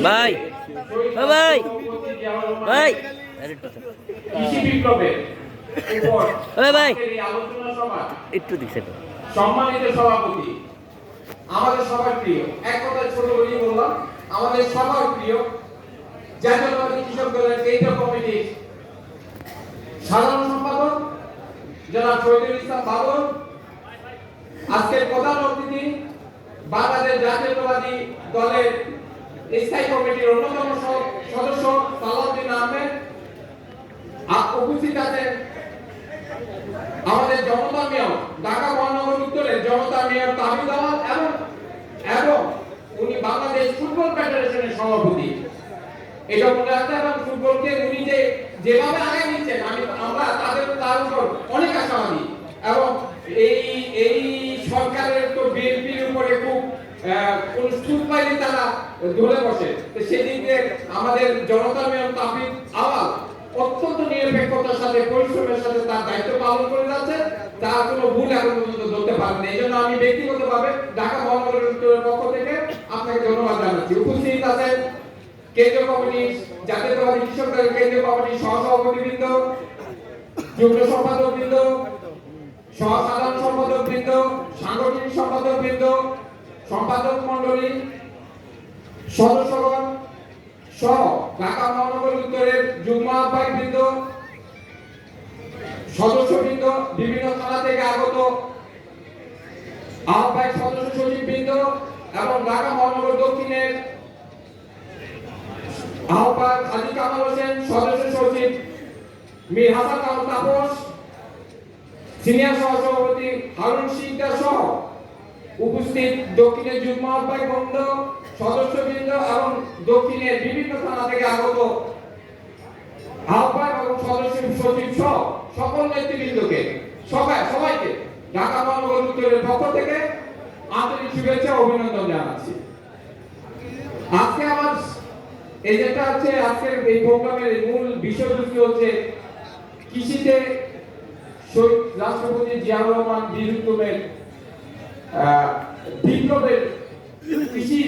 ভাই ভাই ভাই কৃষি বিপ্লবের উপর ভাই আজকের এই আলোচনা সভা একটু দিচ্ছে সম্মানিত সভাপতি, আমাদের সবার প্রিয়, এক কথা ছোট করেই বললাম, আমাদের সবার প্রিয় জাতীয়তাবাদী কৃষক দলের কেন্দ্রীয় কমিটির সাধারণ সম্পাদক জনাব শহীদুল ইসলাম বাবর, আজকের প্রধান অতিথি বাংলাদেশ জাতীয়তাবাদী দলের স্থায়ী কমিটির অন্যতম সদস্য সালাউদ্দিন আহমেদ, উপস্থিত আছেন আমাদের জনতা মেয়র, ঢাকা মহানগর উত্তরের জনতা মেয়র তাবিদ আহমদ এবং উনি বাংলাদেশ ফুটবল ফেডারেশনের সভাপতি। এটা মনে রাখতে এবং ফুটবলকে উনি যেভাবে আগে নিচ্ছেন আমরা তার উপর অনেক আশাবাদী এবং এই সরকারের তো বিএনপির উপরে খুব সুদ পাইলে তারা ধরে বসে। তো সেদিকে আমাদের জনতা মেয়র তাবিদ আহমদ অত্যন্ত নিরপেক্ষতার সাথে পরিশ্রমের সাথে তার দায়িত্ব পালন করে যাচ্ছে, তার কোনো ভুল এখন পর্যন্ত ধরতে পারেন। এই জন্য আমি ব্যক্তিগতভাবে ঢাকা মহানগর উত্তরের পক্ষ থেকে আপনাকে ধন্যবাদ জানাচ্ছি। উপস্থিত আছেন কেন্দ্রীয় কমিটি, জাতীয়তাবাদী কৃষক দলের কেন্দ্রীয় কমিটির সহসভাপতিবৃন্দ, যুগ্ম সম্পাদকবৃন্দ, সাধারণ সম্পাদকবৃন্দ, সাংগঠনিক সম্পাদকবৃন্দ, সম্পাদক মণ্ডলী, সদস্যগণ সহ ঢাকা মহানগর উত্তরের যুগ্ম আহ্বায়কবৃন্দ, সদস্যবৃন্দ, বিভিন্ন থানা থেকে আগত আহ্বায়ক সদস্য সচিববৃন্দ এবং ঢাকা মহানগর দক্ষিণের আহ্বায়ক হাজী কামাল হোসেন, সদস্য সচিব মীর হাসান আল তাপস, সিনিয়র সহসভাপতি হারুন সিকদার সহ উপস্থিত দক্ষিণের যুগ্ম আহ্বায়ক বৃন্দ, সদস্যবৃন্দ এবং দক্ষিণের বিভিন্ন থানা থেকে আগত আহ্বায়ক এবং সদস্য সচিব সহ সকল নেতৃবৃন্দকে সবাইকে ঢাকা মহানগর উত্তরের পক্ষ থেকে আন্তরিক শুভেচ্ছা ও অভিনন্দন জানাচ্ছি। আজকে আমার এজেন্ডা হচ্ছে, আজকের এই প্রোগ্রামের মূল বিষয়বস্তু হচ্ছে কৃষিতে শহীদ রাষ্ট্রপতি জিয়াউর রহমান বীর উত্তমের বিপ্লবের কৃষি